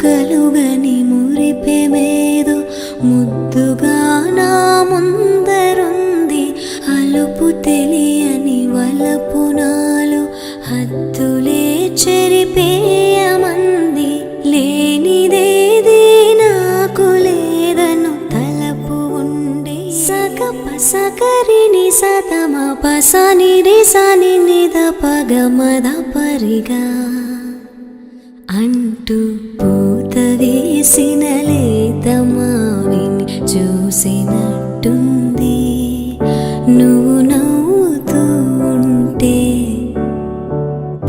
కలుగని మురిపెమేదో ముద్దుగా నా ముందరుంది. అలుపు తెలియని వలపు నాలో హద్దులే చెరిపేయమంది. లేనిదేది నాకు లేదను తలపు ఉండే. సకరిని సతమ పసని రిసని నిద పగమద పరిగా అంటూ పూత వేసిన లేత మావిని చూసినట్టుంది నువ్వు నవ్వుతూ ఉంటే.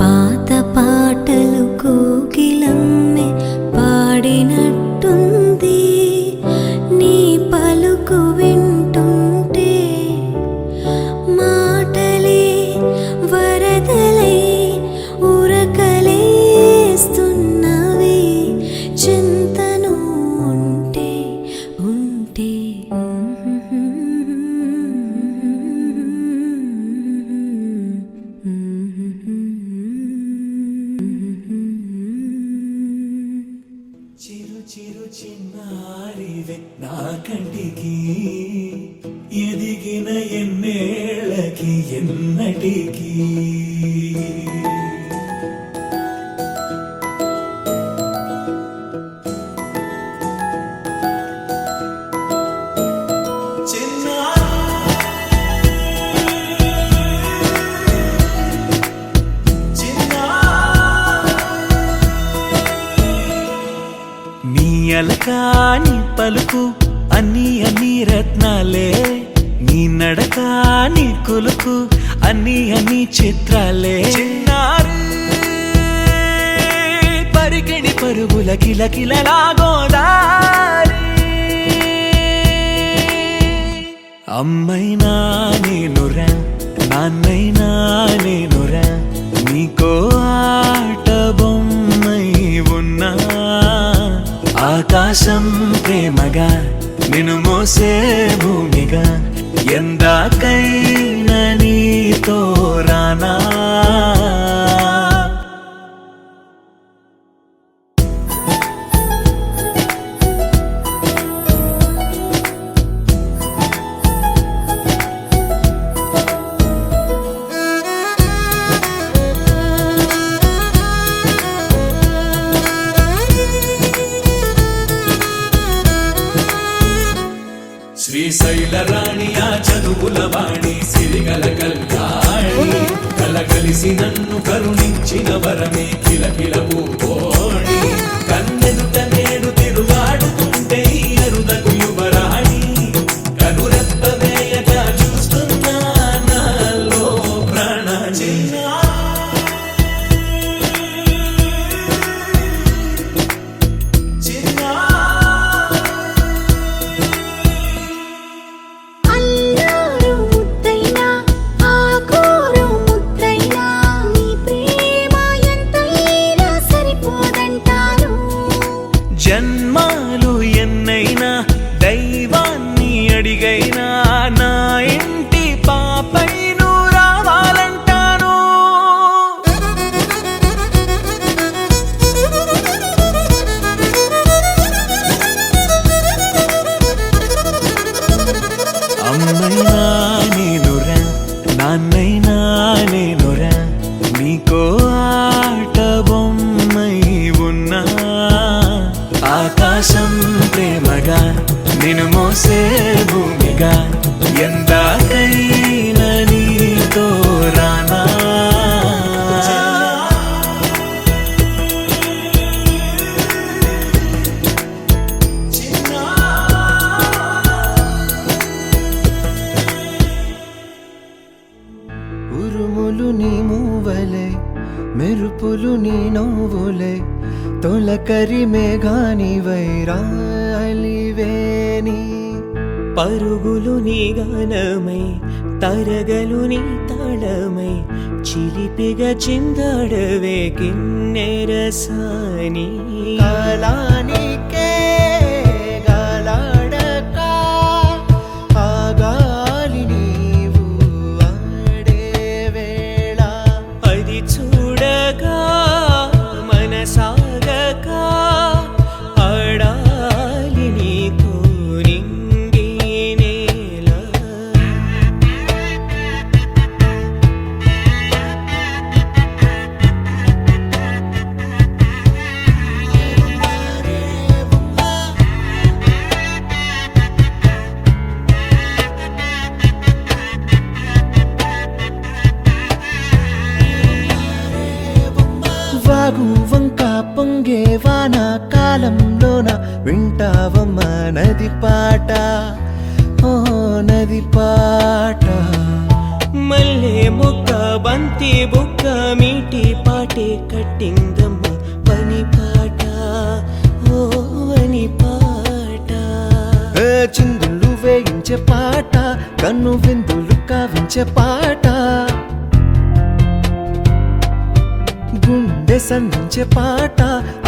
పాత పాటలు కోకిలమ్మే పాడినట్టుంది నీ పలుకు వింటుంటే. మాటలే వరదలై ఉరకలేస్తున్నవి చింతను ఉంటే ఉంటే. చిరు చిరు చిన్నారివే నా కంటికి ఎదిగిన ఎన్నేళ్ళకి ఎన్నటికి. నీ అలకాని పలుకు అన్ని అన్ని రత్నాలే. నీ నడకాని కులుకు అన్ని అన్ని చిత్రాలే. చిన్నారు పరికిణి పరుగుల కిలకిలలాగోదారి. అమ్మైనా నేనురా నాన్నైనా నేనురా నీకో ఆట బొమ్మై ఉన్నా. ఆకాశం ప్రేమగా నిన్ను మోసే భూమిగా ఎందాకైనా నీతో రానా. శ్రీశైల రాణియా చదువుల వాణి సిరిగల కల్యాణి. కలగలిసి నన్ను కరుణించిన వరమే కిలకిల పూకోణి. కన్నెదుట నేడు తిరుగాడుతుంటే అరుదకు యువరాణి. కనురెప్ప వేయక చూస్తున్నా నాలో ప్రాణ. జన్మాలు ఎన్నైనా దైవాన్ని అడిగైనా నా ఇంటి పాపై నువ్వు రావాలంటాను. అమ్మైనా నేనురా నాన్నైనా నేనురా నీకో ఆట బొమ్మై ఉన్నా. ఆకాశం ప్రేమగా నిన్ను మోసే భూమిగా ఎందాకైనా నీతో రానా. ఉరుములు నీ మూవలే మెరుపులు నీ నవ్వులే. తొలకరి మేఘాని వైరాలివేని. పరుగులు నీ గానమై తరగలు నీ తాళమై. చిలిపిగా చిందాడవే కిన్నెరసాని. కాలానికే గాలాడక ఆ గాలి నీవు ఆడే వేళ. అది చూడగా మనసాగక పొంగే వాన కాలంలోన వింటావమ్మ నది పాట ఓ నది పాట మల్లె మొక్క బంతి బుక్క మీటి పాటే కట్టిందమ్మ పని పాట ఓ అని పాట చిందులు వేయించే పాట కన్ను విందులు కావించే పాట గుండె సంధించే పాట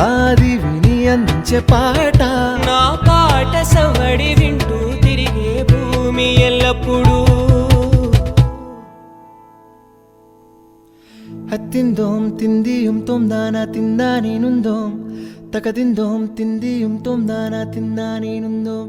ఆది విని అందించే పాట నా పాట సవడి వింటూ తిరిగే భూమి ఎల్లప్పుడూ హత్తిందోం తిందియుం తొందానా తిందా నేనుందోం తకదిందోం తిందియుం తొందానా తిందా నేనుందోం